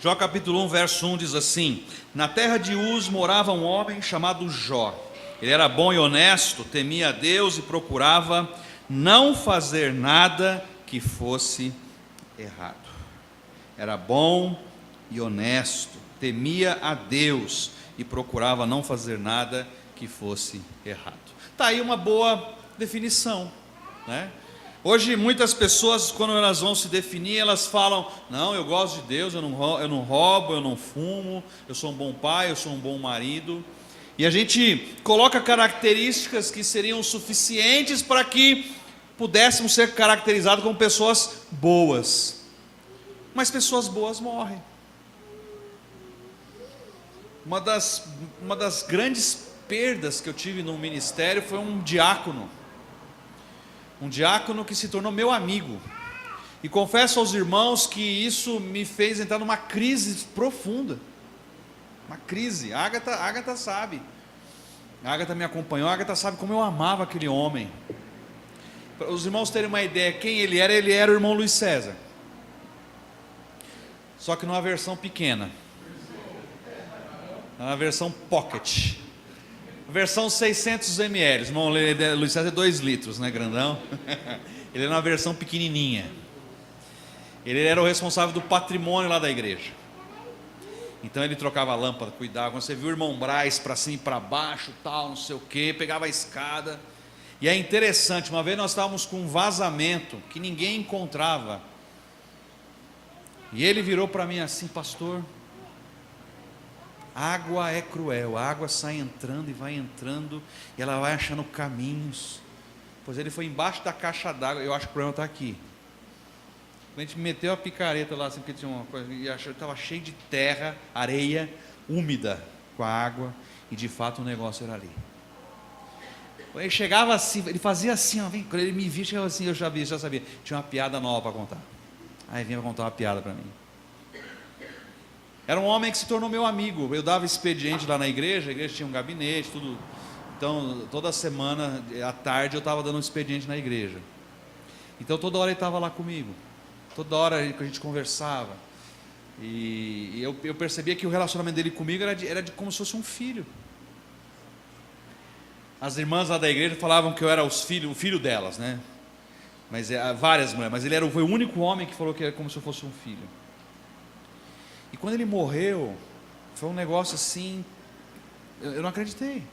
Jó capítulo 1, verso 1 diz assim: na terra de Uz morava um homem chamado Jó. Ele era bom e honesto, temia a Deus e procurava não fazer nada que fosse errado. Era bom e honesto, temia a Deus e procurava não fazer nada que fosse errado. Está aí uma boa definição, né? Hoje muitas pessoas, quando elas vão se definir, elas falam: não, eu gosto de Deus, eu não roubo, eu não fumo, eu sou um bom pai, eu sou um bom marido. E a gente coloca características que seriam suficientes para que pudéssemos ser caracterizados como pessoas boas. Mas pessoas boas morrem. Uma das grandes perdas que eu tive no ministério foi um diácono que se tornou meu amigo, e confesso aos irmãos que isso me fez entrar numa crise profunda, uma crise. A Ágata sabe, a Ágata me acompanhou, a Ágata sabe como eu amava aquele homem. Para os irmãos terem uma ideia quem ele era o irmão Luiz César, só que numa versão pequena, na versão pocket, versão 600 ml. Irmão Luiz César é 2 litros, né, grandão? Ele era uma versão pequenininha. Ele era o responsável do patrimônio lá da igreja. Então ele trocava a lâmpada, cuidava. Quando você viu o irmão Braz para cima e para baixo, tal, não sei o que, pegava a escada. E é interessante, uma vez nós estávamos com um vazamento que ninguém encontrava. E ele virou para mim assim: pastor, água é cruel, a água sai entrando e vai entrando, e ela vai achando caminhos. Pois ele foi embaixo da caixa d'água, eu acho que o problema está aqui. A gente meteu a picareta lá, assim, porque tinha uma coisa, e achou que estava cheio de terra, areia, úmida com a água, e de fato o negócio era ali. Quando ele chegava assim, ele fazia assim, ó, quando ele me via, chegava assim, eu já sabia, tinha uma piada nova para contar. Aí vinha para contar uma piada para mim. Era um homem que se tornou meu amigo. Eu dava expediente lá na igreja, a igreja tinha um gabinete, tudo. Então, toda semana, à tarde, eu estava dando um expediente na igreja. Então, toda hora ele estava lá comigo. Toda hora que a gente conversava. E eu percebia que o relacionamento dele comigo era de como se fosse um filho. As irmãs lá da igreja falavam que eu era o filho delas, né? Mas várias mulheres. Mas ele foi o único homem que falou que era como se eu fosse um filho. E quando ele morreu, foi um negócio assim, eu não acreditei.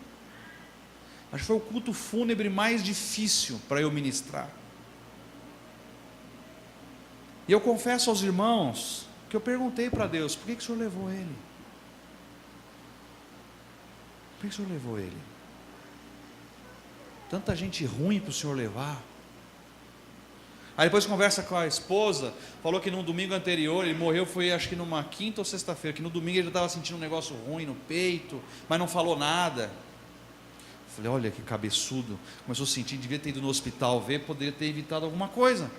Acho que foi o culto fúnebre mais difícil para eu ministrar. E eu confesso aos irmãos que eu perguntei para Deus: por que o Senhor levou ele? Por que o Senhor levou ele? Tanta gente ruim para o Senhor levar. Aí depois conversa com a esposa, falou que no domingo anterior, ele morreu, foi acho que numa quinta ou sexta-feira, que no domingo ele já estava sentindo um negócio ruim no peito, mas não falou nada. Eu falei: olha que cabeçudo, começou a sentir, devia ter ido no hospital ver, poderia ter evitado alguma coisa.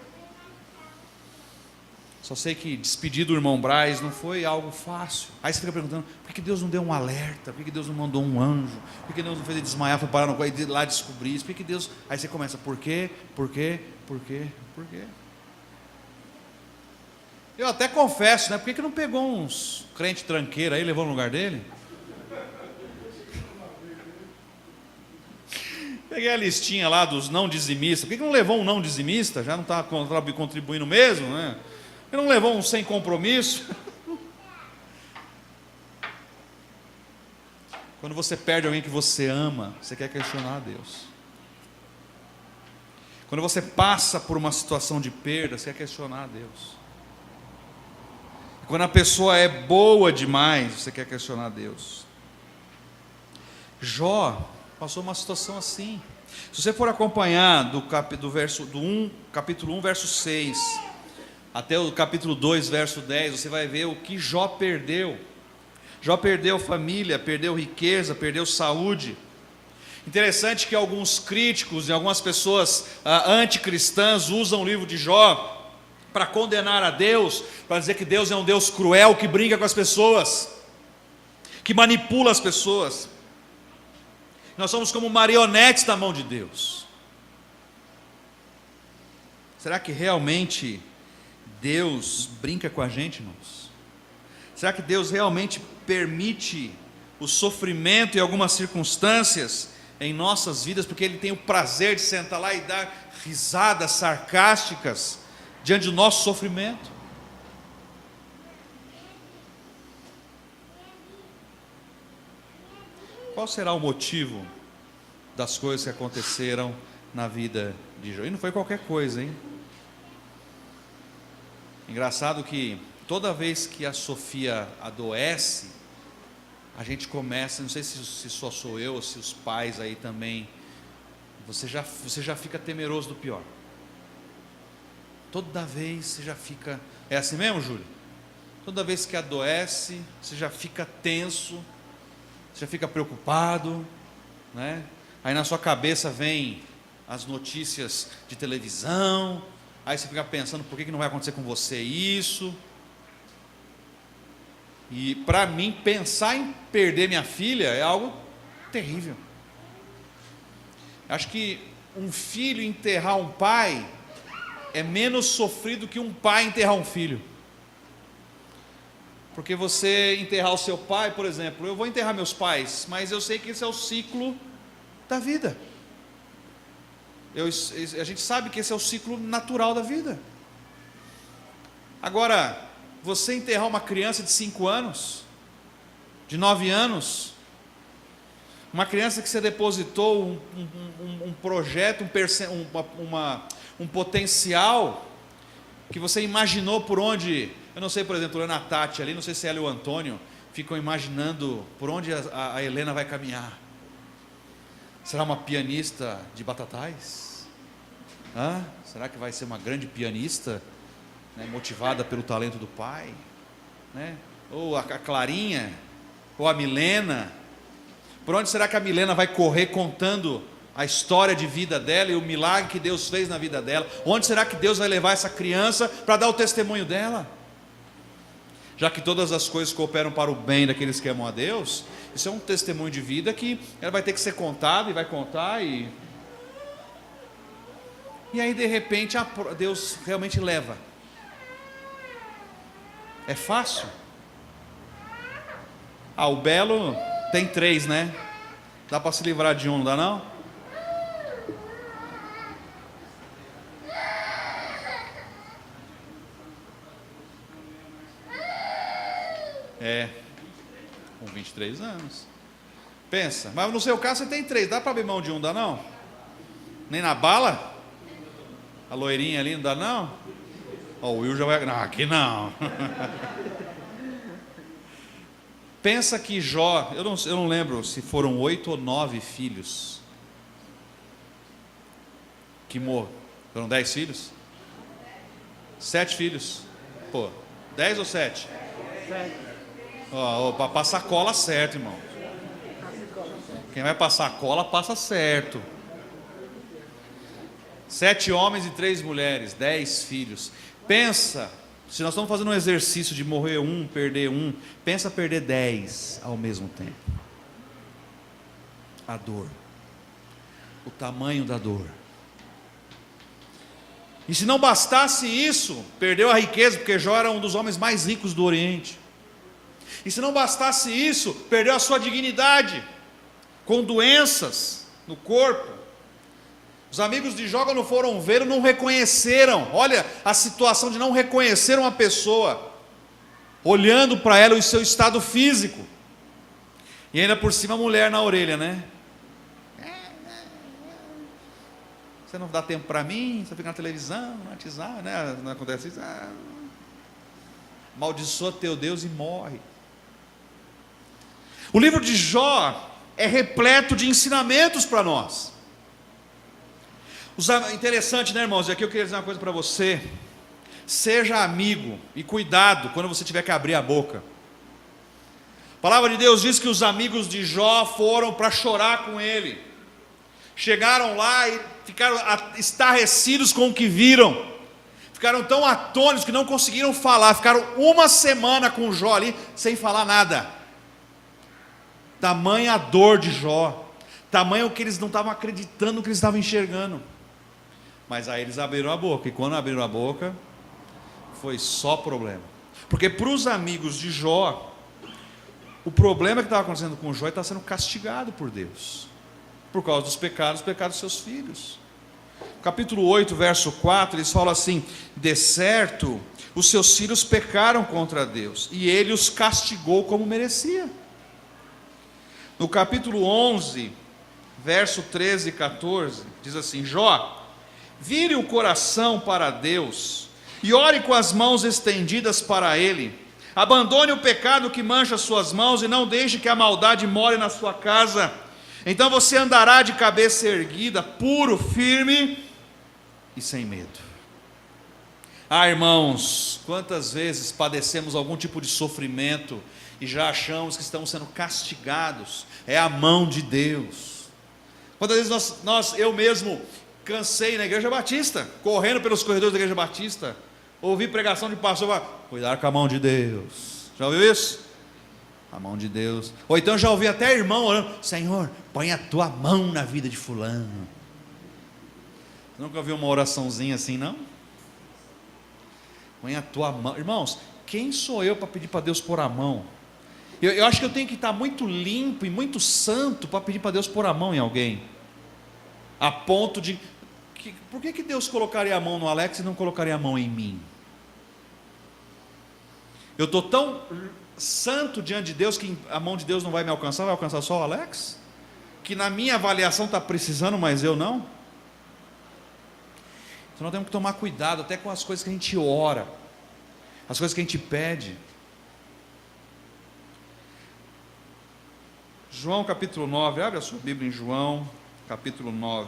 Só sei que despedir do irmão Braz não foi algo fácil. Aí você fica perguntando: por que Deus não deu um alerta? Por que Deus não mandou um anjo? Por que Deus não fez ele desmaiar, foi parar no quarto e lá descobrir isso? Por que Deus... Aí você começa: por quê? Por quê? Por quê? Por quê? Eu até confesso, né? Por que não pegou uns crente tranqueiro aí e levou no lugar dele? Peguei a listinha lá dos não dizimistas. Por que não levou um não dizimista? Já não está contribuindo mesmo, né? Por que não levou um sem compromisso? Quando você perde alguém que você ama, você quer questionar a Deus. Quando você passa por uma situação de perda, você quer questionar a Deus. Quando a pessoa é boa demais, você quer questionar a Deus. Jó passou uma situação assim. Se você for acompanhar do capítulo 1, verso 6, até o capítulo 2, verso 10, você vai ver o que Jó perdeu. Jó perdeu família, perdeu riqueza, perdeu saúde. Interessante que alguns críticos e algumas pessoas anticristãs usam o livro de Jó para condenar a Deus, para dizer que Deus é um Deus cruel, que brinca com as pessoas, que manipula as pessoas. Nós somos como marionetes na mão de Deus. Será que realmente Deus brinca com a gente, irmãos? Será que Deus realmente permite o sofrimento em algumas circunstâncias em nossas vidas, porque Ele tem o prazer de sentar lá e dar risadas sarcásticas diante do nosso sofrimento? Qual será o motivo das coisas que aconteceram na vida de Jó? E não foi qualquer coisa, hein? Engraçado que toda vez que a Sofia adoece, a gente começa, não sei se só sou eu ou se os pais aí também, você já fica temeroso do pior. Toda vez você já fica, é assim mesmo, Júlio? Toda vez que adoece, você já fica tenso, você já fica preocupado, né? Aí na sua cabeça vem as notícias de televisão, aí você fica pensando, por que não vai acontecer com você isso? E para mim, pensar em perder minha filha é algo terrível. Acho que um filho enterrar um pai é menos sofrido que um pai enterrar um filho. Porque você enterrar o seu pai, por exemplo, eu vou enterrar meus pais, mas eu sei que esse é o ciclo da vida. A gente sabe que esse é o ciclo natural da vida. Agora, você enterrar uma criança de 5 anos, de 9 anos, uma criança que você depositou um projeto, um potencial, que você imaginou por onde, eu não sei, por exemplo, a Tati ali, não sei se ela e o Antônio ficam imaginando por onde a Helena vai caminhar. Será uma pianista de Batatais? Será que vai ser uma grande pianista, né, motivada pelo talento do pai? Né? Ou a Clarinha? Ou a Milena? Por onde será que a Milena vai correr contando a história de vida dela e o milagre que Deus fez na vida dela? Onde será que Deus vai levar essa criança para dar o testemunho dela? Já que todas as coisas cooperam para o bem daqueles que amam a Deus, isso é um testemunho de vida que ela vai ter que ser contado e vai contar e aí de repente Deus realmente leva. É fácil? O Belo tem 3, né? Dá para se livrar de um, não dá não? Com 23 anos. Pensa, mas no seu caso você tem 3, dá para abrir mão de um, dá não? Nem na bala? A loirinha ali não dá não? O Will já vai, não, aqui não. Pensa que Jó, eu não lembro se foram 8 ou 9 filhos que morreram. Foram 10 filhos? 7 filhos. 10 ou 7? 7. Para passar cola certo, irmão. Quem vai passar cola, passa certo. 7 homens e 3 mulheres, 10 filhos. Pensa, se nós estamos fazendo um exercício de morrer um, perder um, pensa perder 10 ao mesmo tempo. A dor, o tamanho da dor. E se não bastasse isso, perdeu a riqueza, porque Jó era um dos homens mais ricos do Oriente. E se não bastasse isso, perdeu a sua dignidade, com doenças no corpo. Os amigos de Jó, quando foram ver, não reconheceram. Olha a situação de não reconhecer uma pessoa, olhando para ela o seu estado físico. E ainda por cima a mulher na orelha, né? Você não dá tempo para mim, você fica na televisão, no WhatsApp, né? Não acontece isso. Amaldiçoa teu Deus e morre. O livro de Jó é repleto de ensinamentos para nós. Interessante, né, irmãos? E aqui eu queria dizer uma coisa para você. Seja amigo e cuidado quando você tiver que abrir a boca. A palavra de Deus diz que os amigos de Jó foram para chorar com ele. Chegaram lá e ficaram estarrecidos com o que viram. Ficaram tão atônitos que não conseguiram falar. Ficaram 1 semana com Jó ali sem falar nada. Tamanha a dor de Jó, tamanho que eles não estavam acreditando no que eles estavam enxergando. Mas aí eles abriram a boca, e quando abriram a boca, foi só problema. Porque para os amigos de Jó, o problema que estava acontecendo com Jó, ele está sendo castigado por Deus, por causa dos pecados dos seus filhos. Capítulo 8, verso 4, eles falam assim: de certo, os seus filhos pecaram contra Deus, e ele os castigou como merecia. No capítulo 11, verso 13 e 14, diz assim: Jó, vire o coração para Deus, e ore com as mãos estendidas para Ele. Abandone o pecado que mancha suas mãos, e não deixe que a maldade more na sua casa. Então você andará de cabeça erguida, puro, firme e sem medo. Ah, irmãos, quantas vezes padecemos algum tipo de sofrimento e já achamos que estamos sendo castigados? É a mão de Deus. Quantas vezes eu mesmo cansei na igreja batista, correndo pelos corredores da igreja batista, ouvi pregação de pastor, cuidar com a mão de Deus. Já ouviu isso? A mão de Deus. Ou então já ouvi até irmão orando: Senhor, põe a tua mão na vida de fulano. Você nunca ouviu uma oraçãozinha assim, não? Põe a tua mão. Irmãos, quem sou eu para pedir para Deus pôr a mão? Eu acho que eu tenho que estar muito limpo e muito santo para pedir para Deus pôr a mão em alguém, a ponto de por que Deus colocaria a mão no Alex e não colocaria a mão em mim? Eu estou tão santo diante de Deus que a mão de Deus não vai me alcançar, vai alcançar só o Alex? Que na minha avaliação está precisando, mas eu não? Então nós temos que tomar cuidado até com as coisas que a gente ora, as coisas que a gente pede. João capítulo 9, abre a sua Bíblia em João capítulo 9.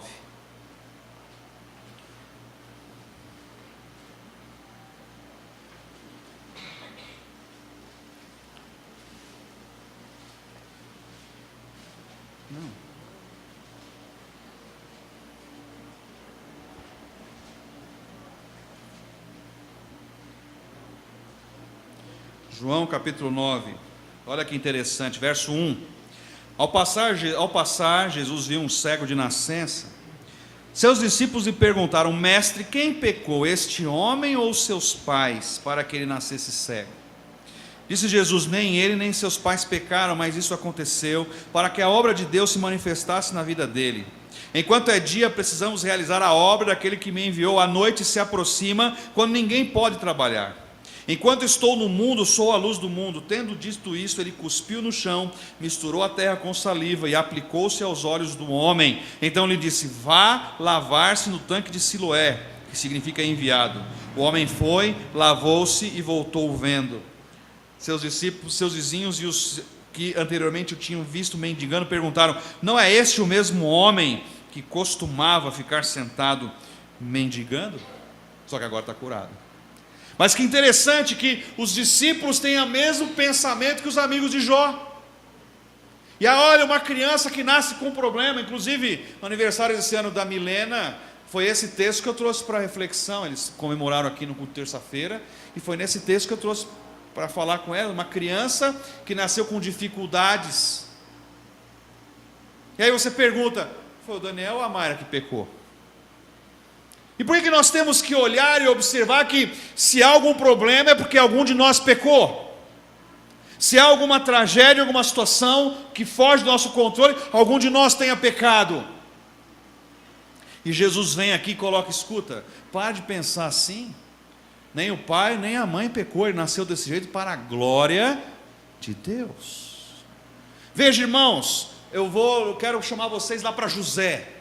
Não. João capítulo 9, olha que interessante, verso 1. Ao passar, Jesus viu um cego de nascença. Seus discípulos lhe perguntaram: Mestre, quem pecou, este homem ou seus pais, para que ele nascesse cego? Disse Jesus: nem ele nem seus pais pecaram, mas isso aconteceu para que a obra de Deus se manifestasse na vida dele. Enquanto é dia, precisamos realizar a obra daquele que me enviou. A noite se aproxima, quando ninguém pode trabalhar. Enquanto estou no mundo, sou a luz do mundo. Tendo dito isto, ele cuspiu no chão, misturou a terra com saliva e aplicou-se aos olhos do homem. Então lhe disse: vá lavar-se no tanque de Siloé, que significa enviado. O homem foi, lavou-se e voltou vendo. Seus discípulos, seus vizinhos e os que anteriormente o tinham visto mendigando perguntaram: não é este o mesmo homem que costumava ficar sentado mendigando? Só que agora está curado. Mas que interessante que os discípulos têm o mesmo pensamento que os amigos de Jó. E aí, olha, uma criança que nasce com um problema. Inclusive, no aniversário desse ano da Milena, foi esse texto que eu trouxe para reflexão. Eles comemoraram aqui no culto terça-feira, e foi nesse texto que eu trouxe para falar com ela. Uma criança que nasceu com dificuldades. E aí você pergunta: foi o Daniel ou a Mayra que pecou? E por que nós temos que olhar e observar que se há algum problema é porque algum de nós pecou? Se há alguma tragédia, alguma situação que foge do nosso controle, algum de nós tenha pecado. E Jesus vem aqui e coloca: escuta, para de pensar assim. Nem o pai, nem a mãe pecou, ele nasceu desse jeito para a glória de Deus. Veja, irmãos, eu quero chamar vocês lá para José.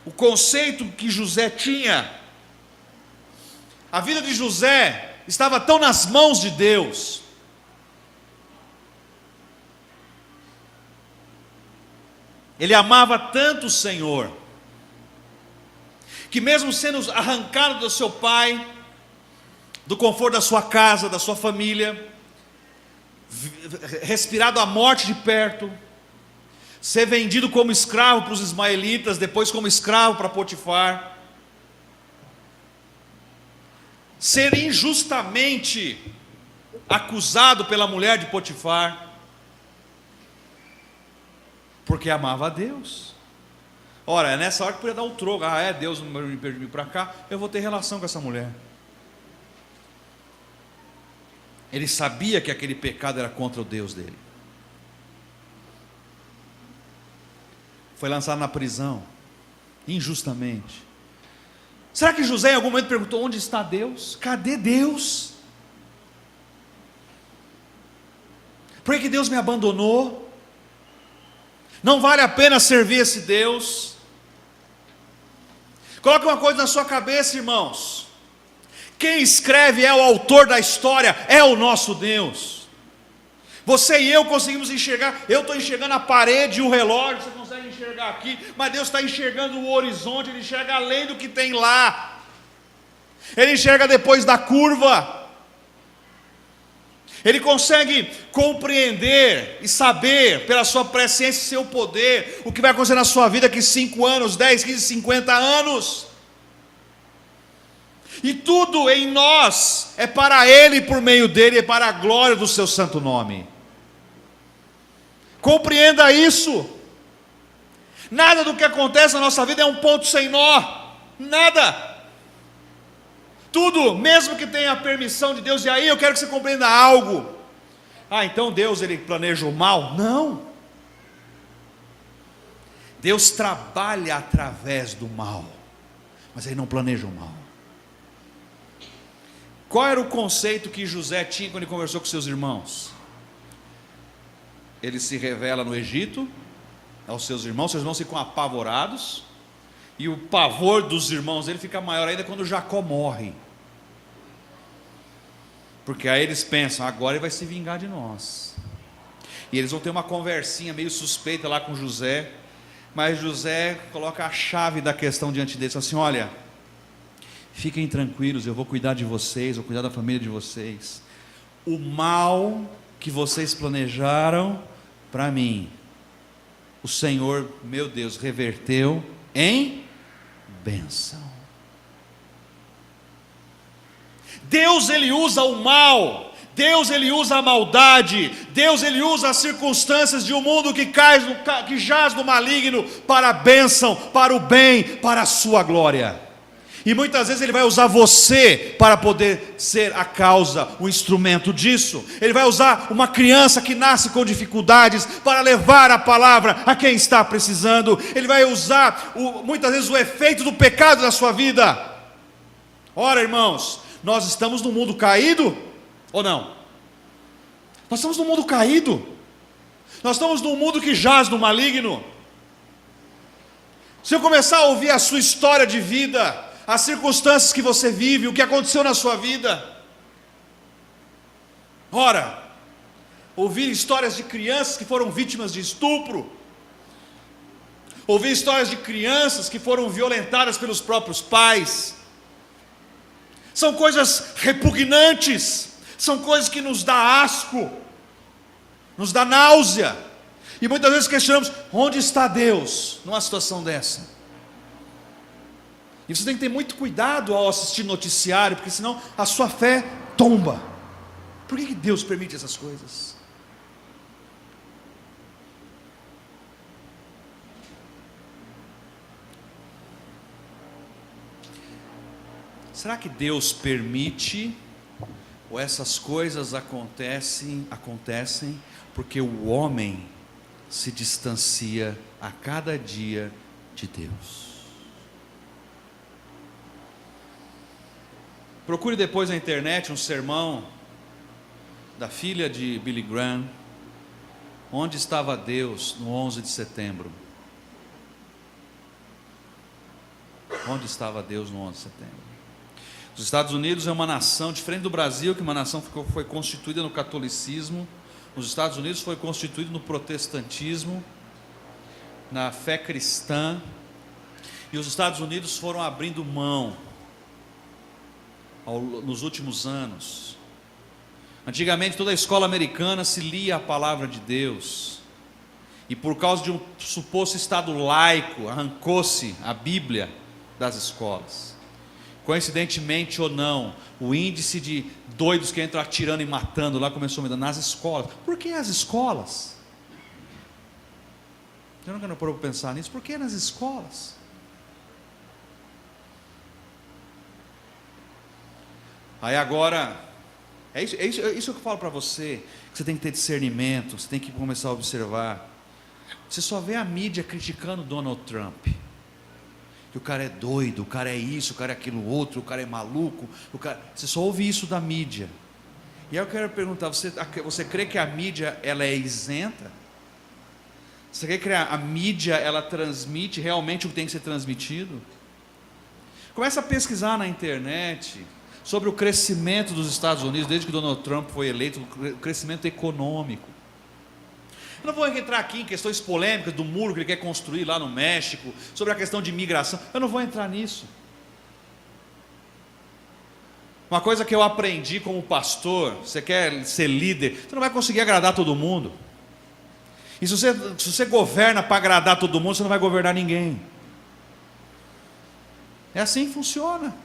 O conceito que José tinha, a vida de José estava tão nas mãos de Deus. Ele amava tanto o Senhor, que mesmo sendo arrancado do seu pai, do conforto da sua casa, da sua família, respirado a morte de perto, ser vendido como escravo para os ismaelitas, depois como escravo para Potifar, ser injustamente acusado pela mulher de Potifar, porque amava a Deus. Ora, é nessa hora que podia dar um troco: Deus não me permitiu para cá, eu vou ter relação com essa mulher. Ele sabia que aquele pecado era contra o Deus dele. Foi lançado na prisão, injustamente. Será que José em algum momento perguntou: onde está Deus? Cadê Deus? Por que Deus me abandonou? Não vale a pena servir esse Deus? Coloque uma coisa na sua cabeça, irmãos: quem escreve é o autor da história, é o nosso Deus. Você e eu conseguimos enxergar. Eu estou enxergando a parede e o relógio, você consegue enxergar aqui, mas Deus está enxergando o horizonte, Ele enxerga além do que tem lá, Ele enxerga depois da curva. Ele consegue compreender e saber, pela sua presciência e seu poder, o que vai acontecer na sua vida daqui 5 anos, 10, 15, 50 anos. E tudo em nós é para Ele, por meio dEle, é para a glória do seu santo nome. Compreenda isso. Nada do que acontece na nossa vida é um ponto sem nó. Nada. Tudo, mesmo que tenha a permissão de Deus. E aí eu quero que você compreenda algo. Então Deus, Ele planeja o mal? Não. Deus trabalha através do mal, mas Ele não planeja o mal. Qual era o conceito que José tinha quando ele conversou com seus irmãos? Ele se revela no Egito aos seus irmãos ficam apavorados, e o pavor dos irmãos dele fica maior ainda quando Jacó morre, porque aí eles pensam: agora ele vai se vingar de nós. E eles vão ter uma conversinha meio suspeita lá com José, mas José coloca a chave da questão diante deles, assim: olha, fiquem tranquilos, eu vou cuidar de vocês, vou cuidar da família de vocês. O mal que vocês planejaram para mim, o Senhor, meu Deus, reverteu em bênção. Deus, Ele usa o mal, Deus, Ele usa a maldade, Deus, Ele usa as circunstâncias de um mundo que jaz no maligno para a bênção, para o bem, para a sua glória. E muitas vezes Ele vai usar você para poder ser a causa, o instrumento disso. Ele vai usar uma criança que nasce com dificuldades para levar a palavra a quem está precisando. Ele vai usar muitas vezes o efeito do pecado na sua vida. Ora, irmãos, nós estamos num mundo caído ou não? Nós estamos num mundo caído. Nós estamos num mundo que jaz no maligno. Se eu começar a ouvir a sua história de vida, as circunstâncias que você vive, o que aconteceu na sua vida, ora, ouvir histórias de crianças que foram vítimas de estupro, ouvir histórias de crianças que foram violentadas pelos próprios pais, são coisas repugnantes, são coisas que nos dá asco, nos dá náusea, e muitas vezes questionamos: onde está Deus numa situação dessa? E você tem que ter muito cuidado ao assistir noticiário, porque senão a sua fé tomba. Por que Deus permite essas coisas? Será que Deus permite, ou essas coisas acontecem porque o homem se distancia a cada dia de Deus? Procure depois na internet um sermão da filha de Billy Graham, Onde estava Deus no 11 de setembro? Onde estava Deus no 11 de setembro? Os Estados Unidos é uma nação, diferente do Brasil, que uma nação foi constituída no catolicismo. Os Estados Unidos foi constituído no protestantismo, na fé cristã. E os Estados Unidos foram abrindo mão nos últimos anos. Antigamente toda a escola americana se lia a palavra de Deus, e por causa de um suposto estado laico, arrancou-se a Bíblia das escolas. Coincidentemente ou não, o índice de doidos que entram atirando e matando lá começou a aumentar nas escolas. Por que as escolas? Eu nunca parou para pensar nisso. Por que nas escolas? Aí agora É isso que eu falo para você, que você tem que ter discernimento, você tem que começar a observar. Você só vê a mídia criticando Donald Trump, que o cara é doido, o cara é isso, o cara é aquilo outro, o cara é maluco, você só ouve isso da mídia. E aí eu quero perguntar, você crê que a mídia ela é isenta? Você crê que a mídia ela transmite realmente o que tem que ser transmitido? Começa a pesquisar na internet sobre o crescimento dos Estados Unidos desde que Donald Trump foi eleito, o crescimento econômico. Eu não vou entrar aqui em questões polêmicas do muro que ele quer construir lá no México, sobre a questão de imigração, eu não vou entrar nisso. Uma coisa que eu aprendi como pastor, você quer ser líder, você não vai conseguir agradar todo mundo. E se você governa para agradar todo mundo, você não vai governar ninguém. É assim que funciona.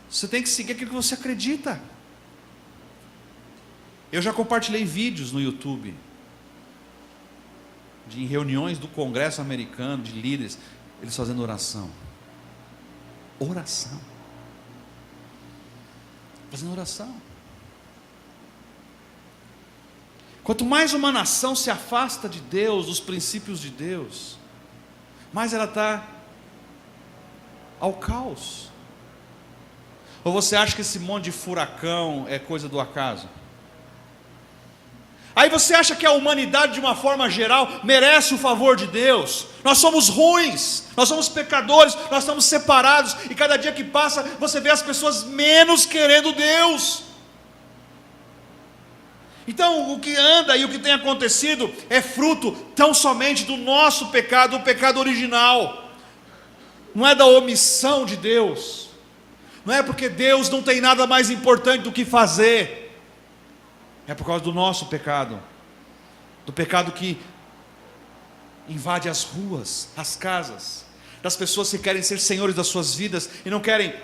Você tem que seguir aquilo que você acredita. Eu já compartilhei vídeos no YouTube em reuniões do Congresso americano, de líderes, eles fazendo oração. Oração. Fazendo oração. Quanto mais uma nação se afasta de Deus, dos princípios de Deus, mais ela está ao caos. Ou você acha que esse monte de furacão é coisa do acaso? Aí você acha que a humanidade de uma forma geral merece o favor de Deus? Nós somos ruins, nós somos pecadores, nós estamos separados, e cada dia que passa você vê as pessoas menos querendo Deus. Então o que anda e o que tem acontecido é fruto tão somente do nosso pecado, o pecado original. Não é da omissão de Deus, não é porque Deus não tem nada mais importante do que fazer. É por causa do nosso pecado, do pecado que invade as ruas, as casas, das pessoas que querem ser senhores das suas vidas e não querem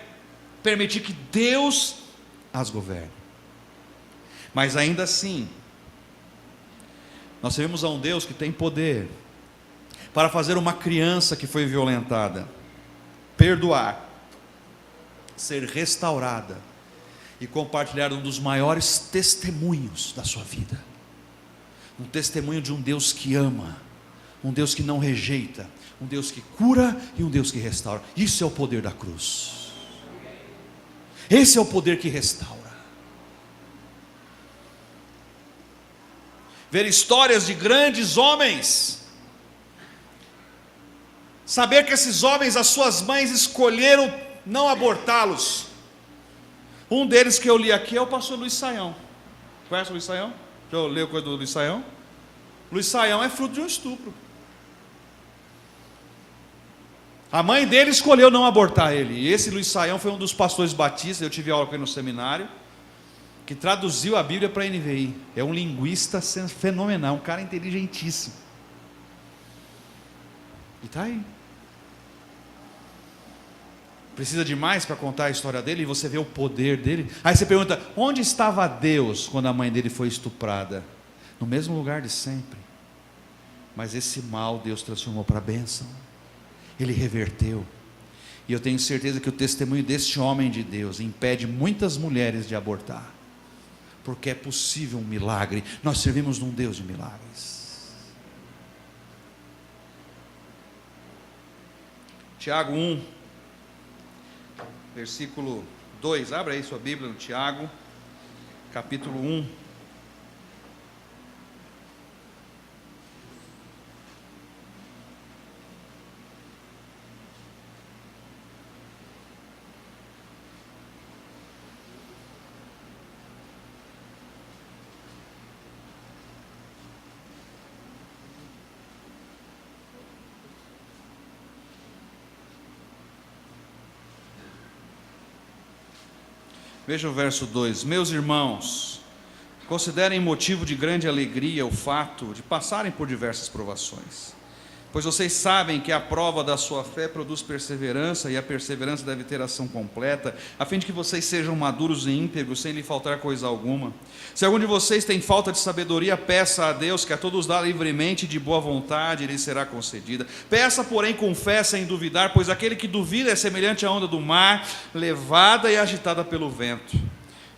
permitir que Deus as governe. Mas ainda assim, nós servimos a um Deus que tem poder para fazer uma criança que foi violentada perdoar, ser restaurada e compartilhar um dos maiores testemunhos da sua vida. Um testemunho de um Deus que ama, um Deus que não rejeita, um Deus que cura e um Deus que restaura. Isso é o poder da cruz. Esse é o poder que restaura. Ver histórias de grandes homens, saber que esses homens, as suas mães escolheram não abortá-los. Um deles que eu li aqui é o pastor Luiz Saião. Conhece o Luiz Saião? Já leu coisa do Luiz Saião? Luiz Saião é fruto de um estupro. A mãe dele escolheu não abortar ele. E esse Luiz Saião foi um dos pastores batistas, eu tive aula com ele no seminário, que traduziu a Bíblia para a NVI. É um linguista fenomenal, um cara inteligentíssimo. E está aí. Precisa de mais para contar a história dele, e você vê o poder dele. Aí você pergunta, onde estava Deus quando a mãe dele foi estuprada? No mesmo lugar de sempre. Mas esse mal Deus transformou para a bênção. Ele reverteu. E eu tenho certeza que o testemunho deste homem de Deus impede muitas mulheres de abortar, porque é possível um milagre. Nós servimos num Deus de milagres. Tiago 1 versículo 2, abra aí sua Bíblia no Tiago, capítulo 1. Veja o verso 2: Meus irmãos, considerem motivo de grande alegria o fato de passarem por diversas provações, pois vocês sabem que a prova da sua fé produz perseverança, e a perseverança deve ter ação completa, a fim de que vocês sejam maduros e íntegros, sem lhe faltar coisa alguma. Se algum de vocês tem falta de sabedoria, peça a Deus, que a todos dá livremente e de boa vontade, e lhe será concedida. Peça, porém, com fé, sem duvidar, pois aquele que duvida é semelhante à onda do mar, levada e agitada pelo vento.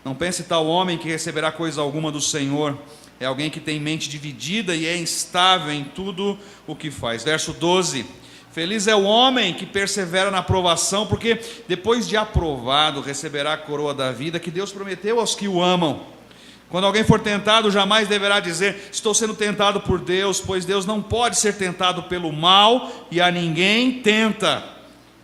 Não pense tal homem que receberá coisa alguma do Senhor. É alguém que tem mente dividida e é instável em tudo o que faz. Verso 12. Feliz é o homem que persevera na provação, porque depois de aprovado receberá a coroa da vida que Deus prometeu aos que o amam. Quando alguém for tentado, jamais deverá dizer: estou sendo tentado por Deus, pois Deus não pode ser tentado pelo mal e a ninguém tenta.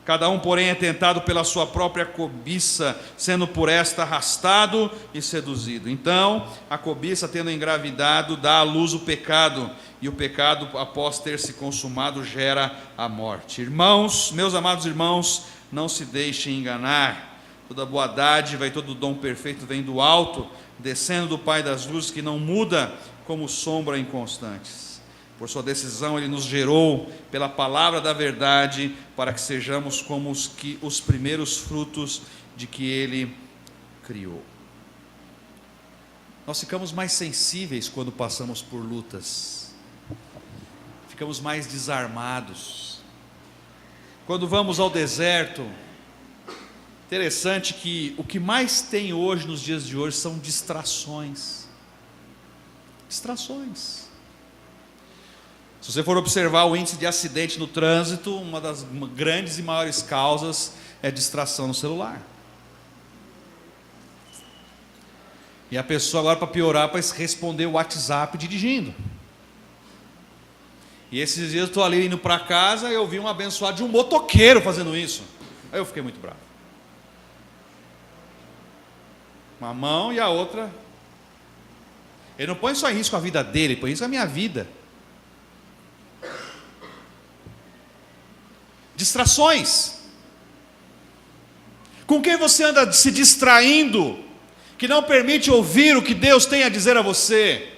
Cada um, porém, é tentado pela sua própria cobiça, sendo por esta arrastado e seduzido. Então, a cobiça, tendo engravidado, dá à luz o pecado, e o pecado, após ter se consumado, gera a morte. Irmãos, meus amados irmãos, não se deixem enganar. Toda boa dádiva e todo dom perfeito vem do alto, descendo do Pai das luzes, que não muda como sombra inconstantes. Por sua decisão ele nos gerou pela palavra da verdade, para que sejamos como os primeiros frutos de que ele criou. Nós ficamos mais sensíveis quando passamos por lutas, ficamos mais desarmados. Quando vamos ao deserto, interessante que o que mais tem hoje, nos dias de hoje, são distrações. Distrações. Se você for observar o índice de acidente no trânsito, uma das grandes e maiores causas é distração no celular. E a pessoa agora, para piorar, para responder o WhatsApp dirigindo. E esses dias eu estou ali indo para casa e eu vi um abençoado de um motoqueiro fazendo isso. Aí eu fiquei muito bravo. Uma mão e a outra. Ele não põe só em risco a vida dele, ele põe em risco a minha vida. Distrações. Com quem você anda se distraindo, que não permite ouvir o que Deus tem a dizer a você?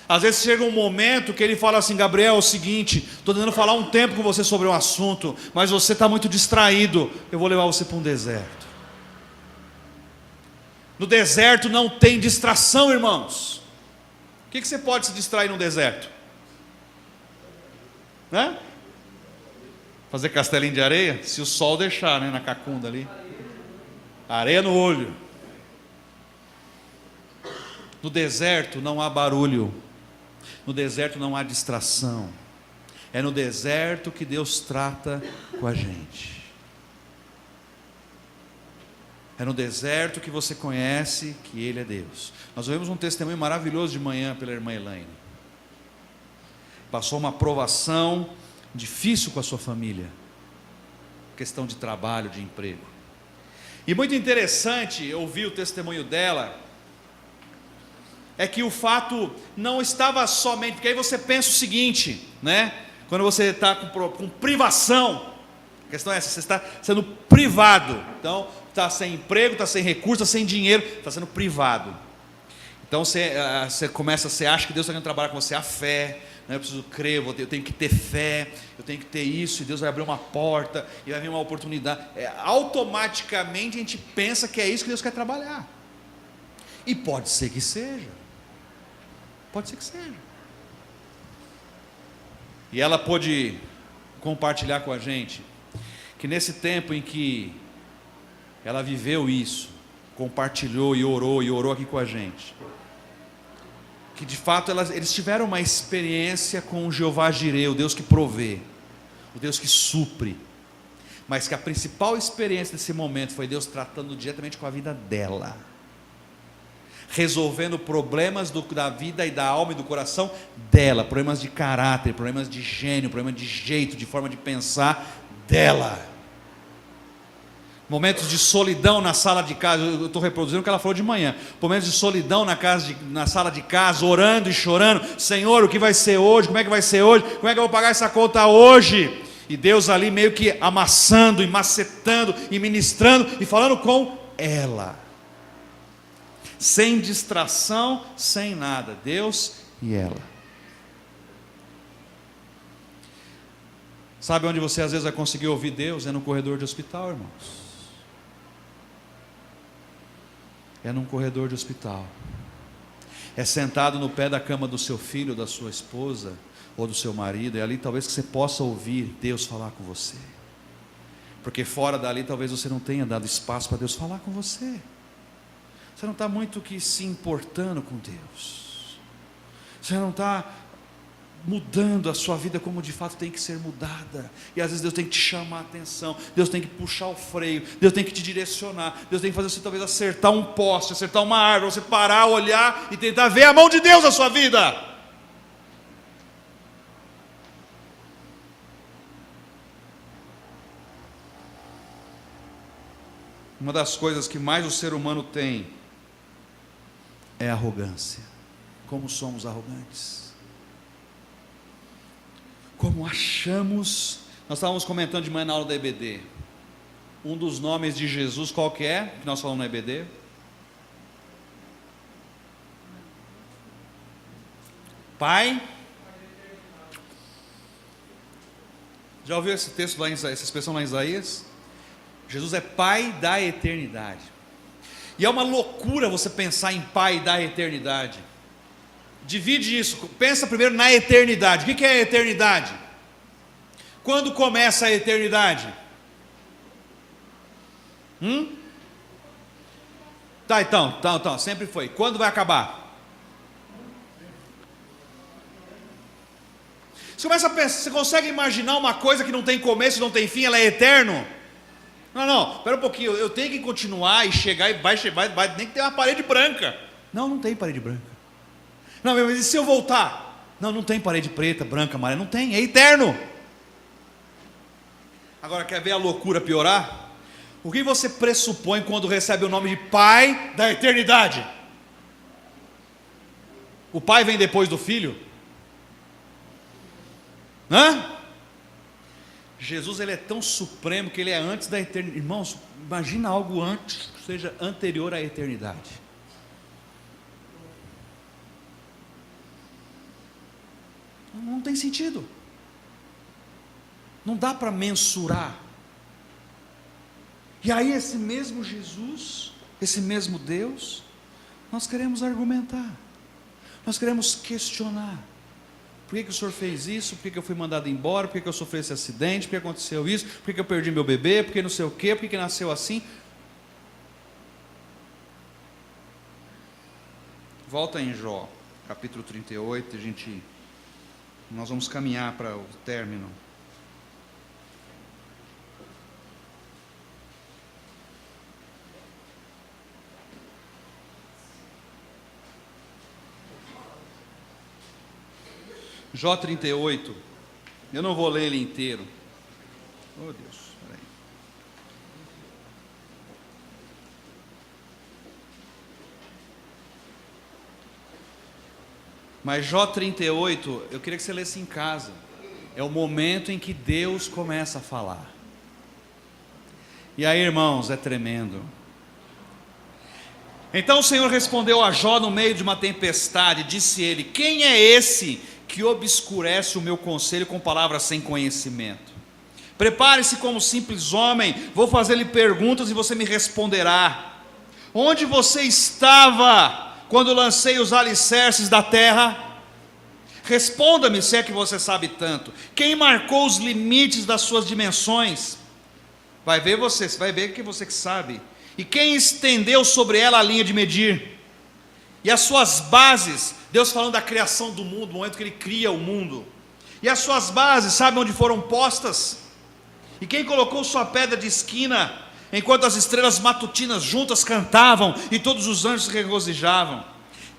Às vezes chega um momento que ele fala assim: Gabriel, é o seguinte, estou tentando falar um tempo com você sobre um assunto, mas você está muito distraído, eu vou levar você para um deserto. No deserto não tem distração, irmãos. O que você pode se distrair no deserto? Né? Fazer castelinho de areia? Se o sol deixar, né, na cacunda ali. Areia no olho. No deserto não há barulho. No deserto não há distração. É no deserto que Deus trata com a gente. É no deserto que você conhece que Ele é Deus. Nós ouvimos um testemunho maravilhoso de manhã pela irmã Elaine. Passou uma provação difícil com a sua família, questão de trabalho, de emprego. E muito interessante ouvir o testemunho dela, é que o fato não estava somente, porque aí você pensa o seguinte, né? Quando você está com privação, a questão é essa: você está sendo privado. Então, está sem emprego, está sem recurso, está sem dinheiro, está sendo privado. Então você começa, você acha que Deus está querendo trabalhar com você a fé. Eu preciso crer, eu tenho que ter fé, eu tenho que ter isso, e Deus vai abrir uma porta, e vai vir uma oportunidade. Automaticamente a gente pensa que é isso que Deus quer trabalhar. E pode ser que seja. Pode ser que seja. E ela pôde compartilhar com a gente que nesse tempo em que ela viveu isso, compartilhou e orou aqui com a gente, que de fato eles tiveram uma experiência com o Jeová Jireh, o Deus que provê, o Deus que supre, mas que a principal experiência desse momento foi Deus tratando diretamente com a vida dela, resolvendo problemas da vida e da alma e do coração dela, problemas de caráter, problemas de gênio, problemas de jeito, de forma de pensar dela. Momentos de solidão na sala de casa, eu estou reproduzindo o que ela falou de manhã. Momentos de solidão na sala de casa, orando e chorando: Senhor, o que vai ser hoje? Como é que vai ser hoje? Como é que eu vou pagar essa conta hoje? E Deus ali meio que amassando e macetando e ministrando e falando com ela, sem distração, sem nada, Deus e ela. Sabe onde você às vezes vai conseguir ouvir Deus? É no corredor de hospital, irmãos. É num corredor de hospital. É sentado no pé da cama do seu filho, da sua esposa ou do seu marido. É ali talvez que você possa ouvir Deus falar com você. Porque fora dali talvez você não tenha dado espaço para Deus falar com você. Você não está muito que se importando com Deus. Você não está mudando a sua vida como de fato tem que ser mudada. E às vezes Deus tem que te chamar a atenção, Deus tem que puxar o freio, Deus tem que te direcionar, Deus tem que fazer você talvez acertar um poste, acertar uma árvore, você parar, olhar e tentar ver a mão de Deus na sua vida. Uma das coisas que mais o ser humano tem é arrogância. Como somos arrogantes. Como achamos. Nós estávamos comentando de manhã na aula da EBD. Um dos nomes de Jesus, qual que é? Que nós falamos na EBD. Pai. Já ouviu esse texto lá em Isaías, essa expressão lá em Isaías? Jesus é Pai da eternidade. E é uma loucura você pensar em Pai da eternidade. Divide isso, pensa primeiro na eternidade. O que é a eternidade? Quando começa a eternidade? Tá, então, sempre foi. Quando vai acabar? Você começa a pensar, você consegue imaginar uma coisa que não tem começo, não tem fim, ela é eterno? Não, espera um pouquinho, eu tenho que continuar e chegar e vai nem que ter uma parede branca. Não tem parede branca. Não, mas e se eu voltar? Não tem parede preta, branca, amarela, não tem, é eterno. Agora, quer ver a loucura piorar? O que você pressupõe quando recebe o nome de Pai da eternidade? O Pai vem depois do Filho? Jesus, ele é tão supremo que ele é antes da eternidade. Irmãos, imagina algo antes, que seja anterior à eternidade. Não tem sentido. Não dá para mensurar. E aí esse mesmo Jesus, esse mesmo Deus, nós queremos argumentar. Nós queremos questionar. Por que o senhor fez isso? Por que eu fui mandado embora? Por que eu sofri esse acidente? Por que aconteceu isso? Por que eu perdi meu bebê? Por que não sei o quê? Por que nasceu assim? Volta em Jó, capítulo 38, nós vamos caminhar para o término. Jó 38, eu não vou ler ele inteiro. Oh Deus, peraí. Mas Jó 38, eu queria que você lesse em casa. É o momento em que Deus começa a falar. E aí, irmãos, é tremendo. Então o Senhor respondeu a Jó no meio de uma tempestade. Disse ele: quem é esse que obscurece o meu conselho com palavras sem conhecimento? Prepare-se como simples homem, vou fazer-lhe perguntas e você me responderá. Onde você estava quando lancei os alicerces da terra? Responda-me, se é que você sabe tanto. Quem marcou os limites das suas dimensões? Vai ver você vai ver que você que sabe. E quem estendeu sobre ela a linha de medir? E as suas bases, Deus falando da criação do mundo, no momento que Ele cria o mundo. E as suas bases, sabe onde foram postas? E quem colocou sua pedra de esquina, enquanto as estrelas matutinas juntas cantavam, e todos os anjos se regozijavam?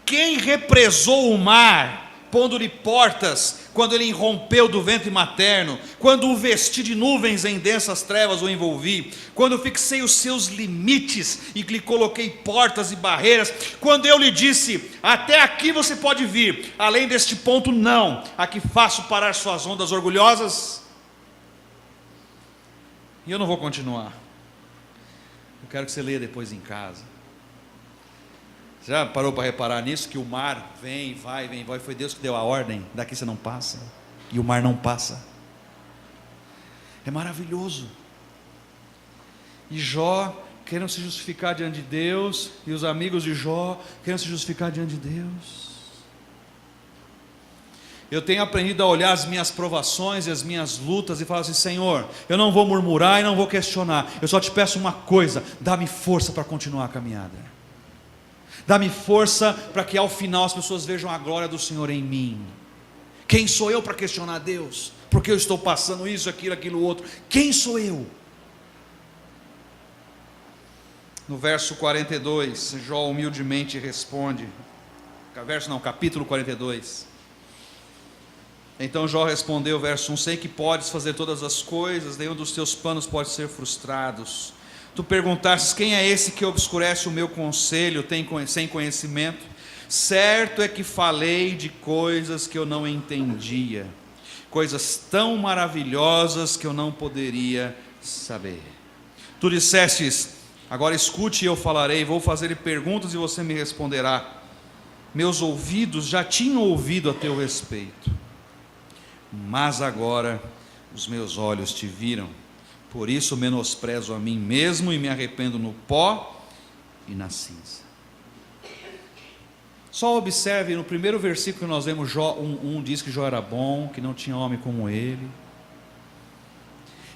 Quem represou o mar, pondo-lhe portas, quando ele irrompeu do ventre materno, quando o vesti de nuvens em densas trevas o envolvi, quando fixei os seus limites e lhe coloquei portas e barreiras, quando eu lhe disse: até aqui você pode vir, além deste ponto não, aqui faço parar suas ondas orgulhosas. E eu não vou continuar, eu quero que você leia depois em casa. Já parou para reparar nisso? Que o mar vem, vai, foi Deus que deu a ordem, daqui você não passa, e o mar não passa. É maravilhoso. E Jó querendo se justificar diante de Deus, e os amigos de Jó querendo se justificar diante de Deus. Eu tenho aprendido a olhar as minhas provações e as minhas lutas e falar assim: Senhor, eu não vou murmurar e não vou questionar, eu só te peço uma coisa: dá-me força para continuar a caminhada. Dá-me força para que ao final as pessoas vejam a glória do Senhor em mim. Quem sou eu para questionar Deus? Porque eu estou passando isso, aquilo, outro. Quem sou eu? No verso 42, Jó humildemente responde. Capítulo 42. Então Jó respondeu, verso 1: sei que podes fazer todas as coisas, nenhum dos teus planos pode ser frustrado. Tu perguntastes: quem é esse que obscurece o meu conselho, sem conhecimento? Certo é que falei de coisas que eu não entendia, coisas tão maravilhosas que eu não poderia saber. Tu dissestes: agora escute e eu falarei, vou fazer-lhe perguntas e você me responderá. Meus ouvidos já tinham ouvido a teu respeito, mas agora os meus olhos te viram. Por isso menosprezo a mim mesmo e me arrependo no pó e na cinza. Só observe, no primeiro versículo que nós lemos, Jó 1 diz que Jó era bom, que não tinha homem como ele.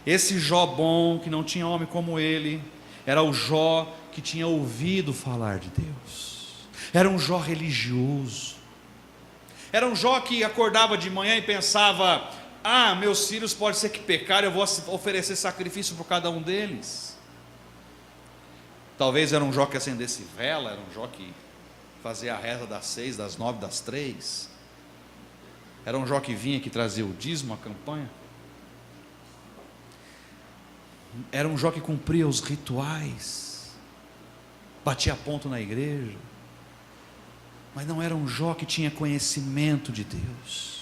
Esse Jó bom, que não tinha homem como ele, era o Jó que tinha ouvido falar de Deus. Era um Jó religioso. Era um Jó que acordava de manhã e pensava: meus filhos pode ser que pecaram, eu vou oferecer sacrifício por cada um deles. Talvez era um Jó que acendesse vela, era um Jó que fazia a reza das 6, das 9, das 3. Era um Jó que vinha, que trazia o dízimo, a campanha. Era um Jó que cumpria os rituais, batia ponto na igreja. Mas não era um Jó que tinha conhecimento de Deus.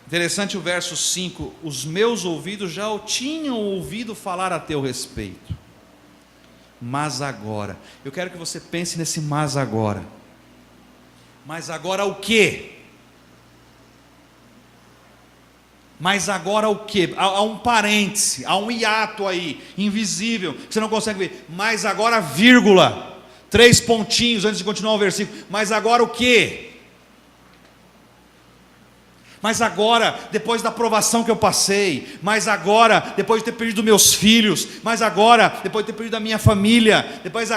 Interessante o verso 5: os meus ouvidos já o tinham ouvido falar a teu respeito, mas agora. Eu quero que você pense nesse mas agora. Mas agora o quê? Mas agora o quê? Há um parêntese, há um hiato aí, invisível, que você não consegue ver. Mas agora, vírgula, 3 pontinhos antes de continuar o versículo. Mas agora o quê? Mas agora, depois da provação que eu passei, mas agora, depois de ter perdido meus filhos, mas agora, depois de ter perdido a minha família, depois de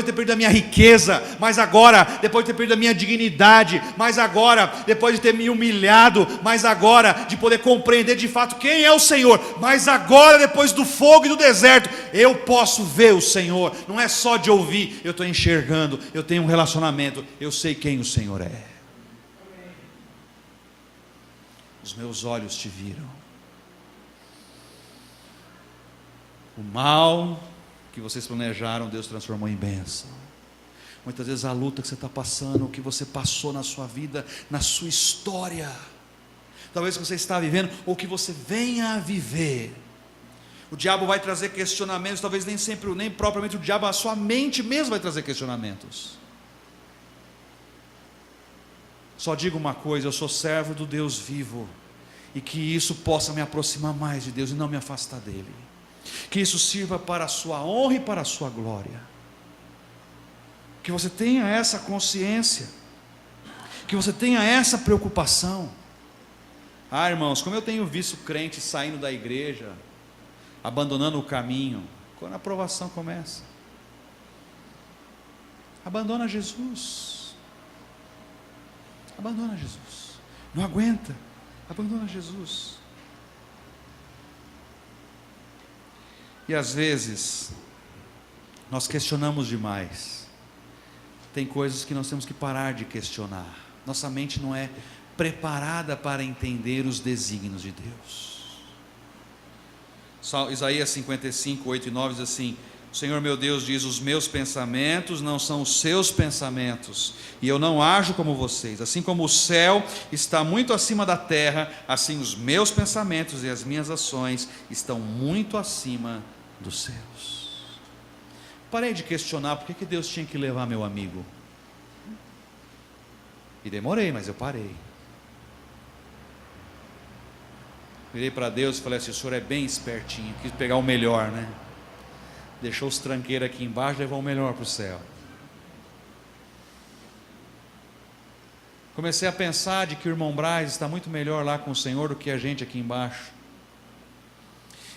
ter perdido a minha riqueza, mas agora, depois de ter perdido a minha dignidade, mas agora, depois de ter me humilhado, mas agora, de poder compreender de fato quem é o Senhor, mas agora, depois do fogo e do deserto, eu posso ver o Senhor. Não é só de ouvir, eu estou enxergando, eu tenho um relacionamento, eu sei quem o Senhor é. Os meus olhos te viram. O mal que vocês planejaram, Deus transformou em bênção. Muitas vezes a luta que você está passando, o que você passou na sua vida, na sua história, talvez você está vivendo, ou que você venha a viver, o diabo vai trazer questionamentos, talvez nem propriamente o diabo, a sua mente mesmo vai trazer questionamentos. Só digo uma coisa: eu sou servo do Deus vivo, e que isso possa me aproximar mais de Deus e não me afastar dele. Que isso sirva para a sua honra e para a sua glória. Que você tenha essa consciência, que você tenha essa preocupação. Irmãos, como eu tenho visto crentes saindo da igreja, abandonando o caminho, quando a provação começa, abandona Jesus. Abandona Jesus. Não aguenta. Abandona Jesus. E às vezes nós questionamos demais. Tem coisas que nós temos que parar de questionar. Nossa mente não é preparada para entender os desígnios de Deus. Isaías 55, 8 e 9 diz assim: o Senhor meu Deus diz: os meus pensamentos não são os seus pensamentos, e eu não ajo como vocês. Assim como o céu está muito acima da terra, assim os meus pensamentos e as minhas ações estão muito acima dos seus. Parei de questionar por que Deus tinha que levar meu amigo. E demorei, mas eu parei. Virei para Deus e falei assim: o Senhor é bem espertinho, quis pegar o melhor, né? Deixou os tranqueiros aqui embaixo, levou o melhor para o céu. Comecei a pensar de que o irmão Braz está muito melhor lá com o Senhor do que a gente aqui embaixo.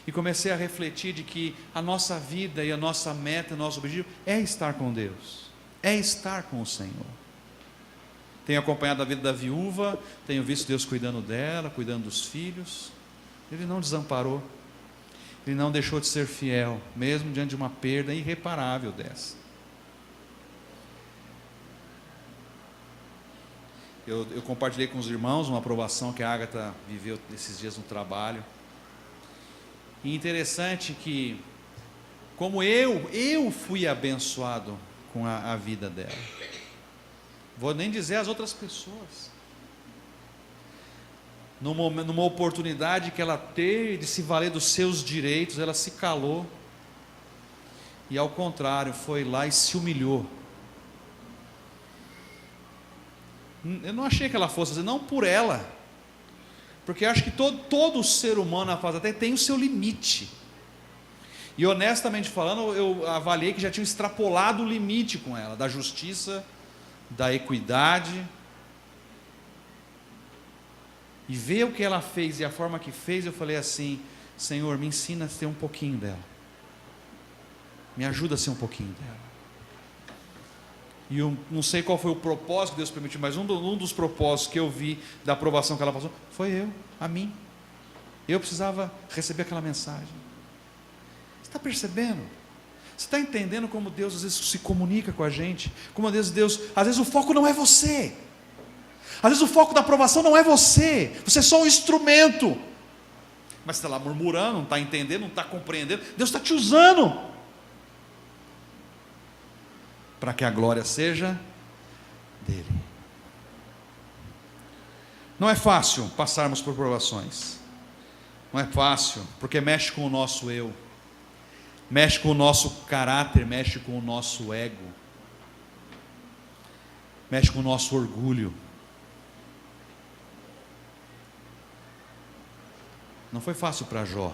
E comecei a refletir de que a nossa vida e a nossa meta, o nosso objetivo é estar com Deus, é estar com o Senhor. Tenho acompanhado a vida da viúva, tenho visto Deus cuidando dela, cuidando dos filhos. Ele não desamparou, Ele não deixou de ser fiel, mesmo diante de uma perda irreparável dessa. Eu compartilhei com os irmãos uma aprovação que a Ágata viveu esses dias no trabalho. E interessante que, como eu fui abençoado com a vida dela. Vou nem dizer as outras pessoas. Numa oportunidade que ela teve de se valer dos seus direitos, ela se calou. E ao contrário, foi lá e se humilhou. Eu não achei que ela fosse fazer, não por ela, porque eu acho que todo ser humano na face da terra tem o seu limite. E honestamente falando, eu avaliei que já tinha extrapolado o limite com ela, da justiça, da equidade. E ver o que ela fez e a forma que fez, eu falei assim: Senhor, me ensina a ser um pouquinho dela, me ajuda a ser um pouquinho dela. E eu não sei qual foi o propósito que Deus permitiu, mas um dos propósitos que eu vi da aprovação que ela passou, foi a mim. Eu precisava receber aquela mensagem. Você está percebendo? Você está entendendo como Deus às vezes se comunica com a gente? Como às vezes o foco não é você. Às vezes o foco da aprovação não é você. Você é só um instrumento. Mas você está lá murmurando, não está entendendo, não está compreendendo. Deus está te usando para que a glória seja dele. Não é fácil passarmos por provações. Não é fácil, porque mexe com o nosso eu, mexe com o nosso caráter, mexe com o nosso ego, mexe com o nosso orgulho. Não foi fácil para Jó,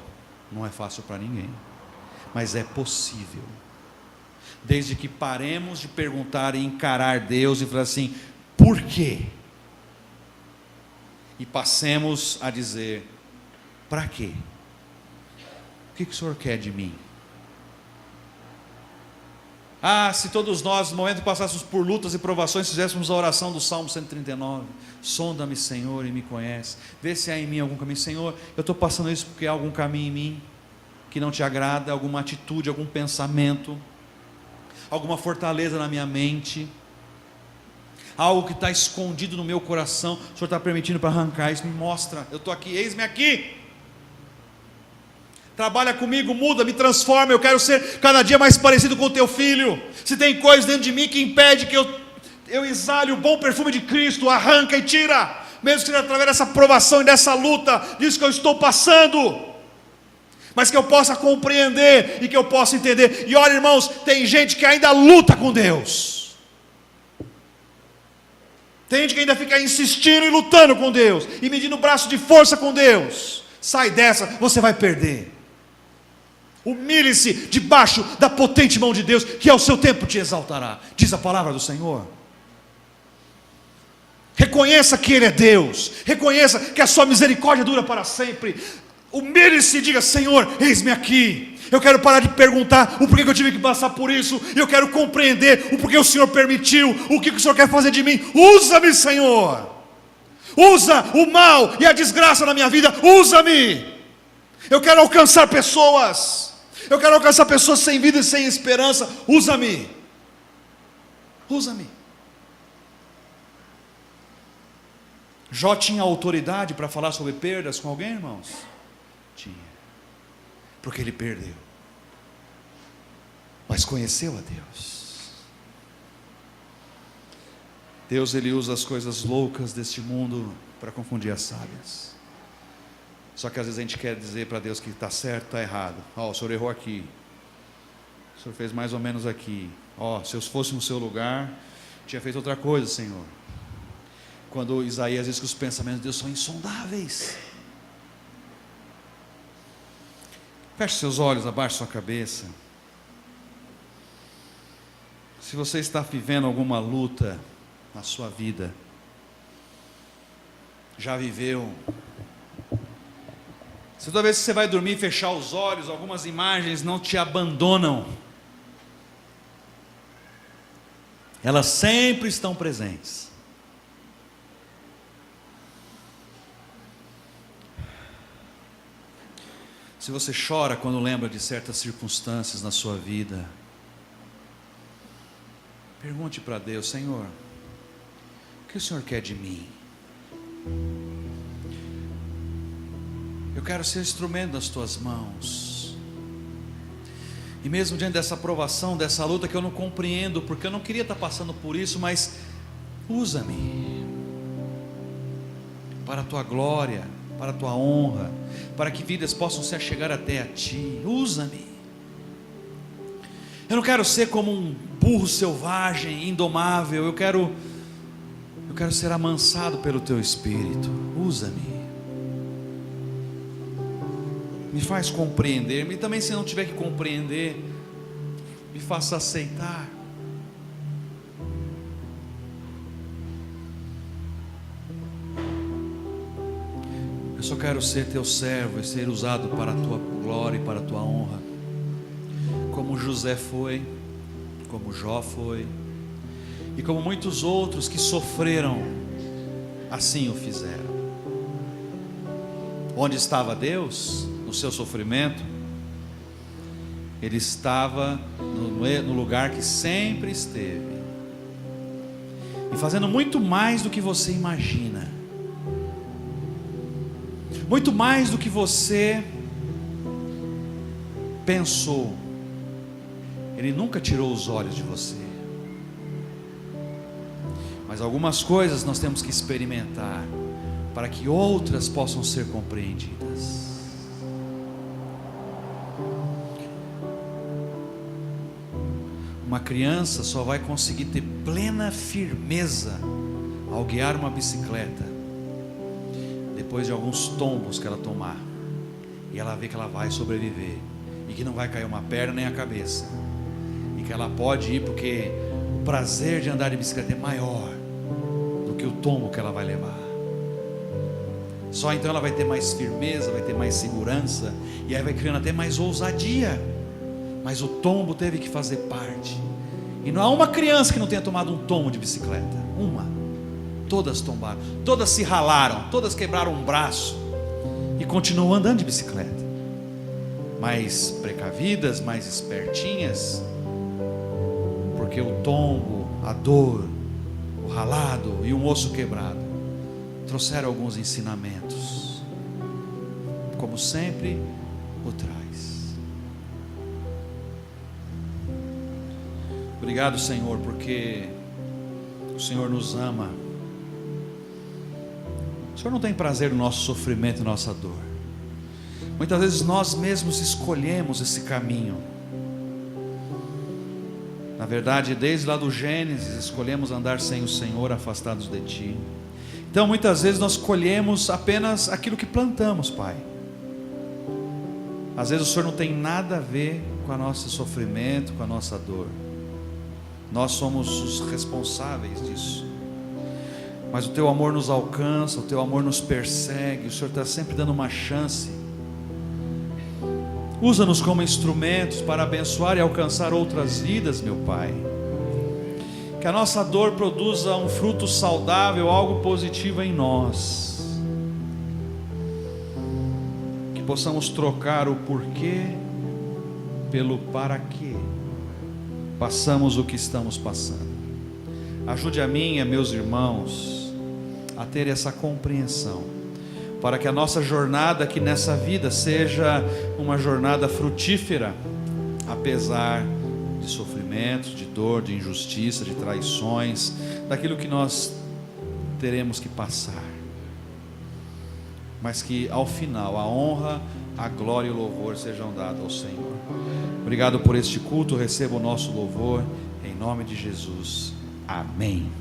não é fácil para ninguém, mas é possível. Desde que paremos de perguntar e encarar Deus e falar assim: por quê? E passemos a dizer: para quê? O que o Senhor quer de mim? Se todos nós, no momento que passássemos por lutas e provações, fizéssemos a oração do Salmo 139, sonda-me, Senhor, e me conhece, vê se há em mim algum caminho. Senhor, eu estou passando isso porque há algum caminho em mim que não te agrada, alguma atitude, algum pensamento, alguma fortaleza na minha mente, algo que está escondido no meu coração, o Senhor está permitindo para arrancar isso. Me mostra, eu estou aqui, eis-me aqui, trabalha comigo, muda, me transforma. Eu quero ser cada dia mais parecido com o teu filho. Se tem coisa dentro de mim que impede que eu exale o bom perfume de Cristo, arranca e tira, mesmo que seja através dessa provação e dessa luta, disso que eu estou passando, mas que eu possa compreender e que eu possa entender. E olha, irmãos, tem gente que ainda luta com Deus, tem gente que ainda fica insistindo e lutando com Deus, e medindo o braço de força com Deus. Sai dessa, você vai perder. Humilhe-se debaixo da potente mão de Deus, que ao seu tempo te exaltará, diz a palavra do Senhor. Reconheça que Ele é Deus, reconheça que a sua misericórdia dura para sempre. Humilhe-se e diga: Senhor, eis-me aqui. Eu quero parar de perguntar o porquê que eu tive que passar por isso. Eu quero compreender o porquê o Senhor permitiu, o que o Senhor quer fazer de mim. Usa-me, Senhor. Usa o mal e a desgraça na minha vida. Usa-me. Eu quero alcançar pessoas. Eu quero alcançar pessoas sem vida e sem esperança. Usa-me. Usa-me. Jó tinha autoridade para falar sobre perdas com alguém, irmãos? Tinha. Porque ele perdeu, mas conheceu a Deus. Deus, Ele usa as coisas loucas deste mundo para confundir as sábias. Só que às vezes a gente quer dizer para Deus que está certo, está errado. O Senhor errou aqui, o Senhor fez mais ou menos aqui. Se eu fosse no seu lugar, tinha feito outra coisa, Senhor. Quando Isaías diz que os pensamentos de Deus são insondáveis. Feche seus olhos, abaixe sua cabeça. Se você está vivendo alguma luta na sua vida, já viveu, Se toda vez que você vai dormir e fechar os olhos, algumas imagens não te abandonam. Elas sempre estão presentes. Se você chora quando lembra de certas circunstâncias na sua vida, pergunte para Deus: Senhor, o que o Senhor quer de mim? Eu quero ser instrumento das tuas mãos. E mesmo diante dessa provação, dessa luta que eu não compreendo, porque eu não queria estar passando por isso, mas usa-me para a tua glória, para a tua honra, para que vidas possam se achegar até a ti. Usa-me. Eu não quero ser como um burro selvagem, indomável. Eu quero ser amansado pelo teu Espírito. Usa-me. Me faz compreender. E também, se não tiver que compreender, me faça aceitar. Eu só quero ser teu servo e ser usado para a tua glória e para a tua honra, como José foi, como Jó foi, e como muitos outros que sofreram, assim o fizeram. Onde estava Deus no seu sofrimento? Ele estava no lugar que sempre esteve, e fazendo muito mais do que você imagina, muito mais do que você pensou. Ele nunca tirou os olhos de você. Mas algumas coisas nós temos que experimentar para que outras possam ser compreendidas. Uma criança só vai conseguir ter plena firmeza ao guiar uma bicicleta depois de alguns tombos que ela tomar, e ela vê que ela vai sobreviver, e que não vai cair uma perna nem a cabeça, e que ela pode ir, porque o prazer de andar de bicicleta é maior do que o tombo que ela vai levar. Só então ela vai ter mais firmeza, vai ter mais segurança, e aí vai criando até mais ousadia. Mas o tombo teve que fazer parte. E não há uma criança que não tenha tomado um tombo de bicicleta. Uma. Todas tombaram, todas se ralaram, todas quebraram um braço e continuam andando de bicicleta, mais precavidas, mais espertinhas, porque o tombo, a dor, o ralado e um osso quebrado trouxeram alguns ensinamentos, como sempre o traz. Obrigado, Senhor, porque o Senhor nos ama. O Senhor não tem prazer no nosso sofrimento e nossa dor. Muitas vezes nós mesmos escolhemos esse caminho. Na verdade, desde lá do Gênesis, escolhemos andar sem o Senhor, afastados de Ti. Então muitas vezes nós colhemos apenas aquilo que plantamos, Pai. Às vezes o Senhor não tem nada a ver com o nosso sofrimento, com a nossa dor. Nós somos os responsáveis disso. Mas o Teu amor nos alcança, o Teu amor nos persegue. O Senhor está sempre dando uma chance. Usa-nos como instrumentos para abençoar e alcançar outras vidas, meu Pai. Que a nossa dor produza um fruto saudável, algo positivo em nós. Que possamos trocar o porquê pelo para quê passamos o que estamos passando. Ajude a mim e a meus irmãos a ter essa compreensão, para que a nossa jornada aqui nessa vida seja uma jornada frutífera, apesar de sofrimentos, de dor, de injustiça, de traições, daquilo que nós teremos que passar, mas que ao final a honra, a glória e o louvor sejam dados ao Senhor. Obrigado por este culto, receba o nosso louvor, em nome de Jesus, amém.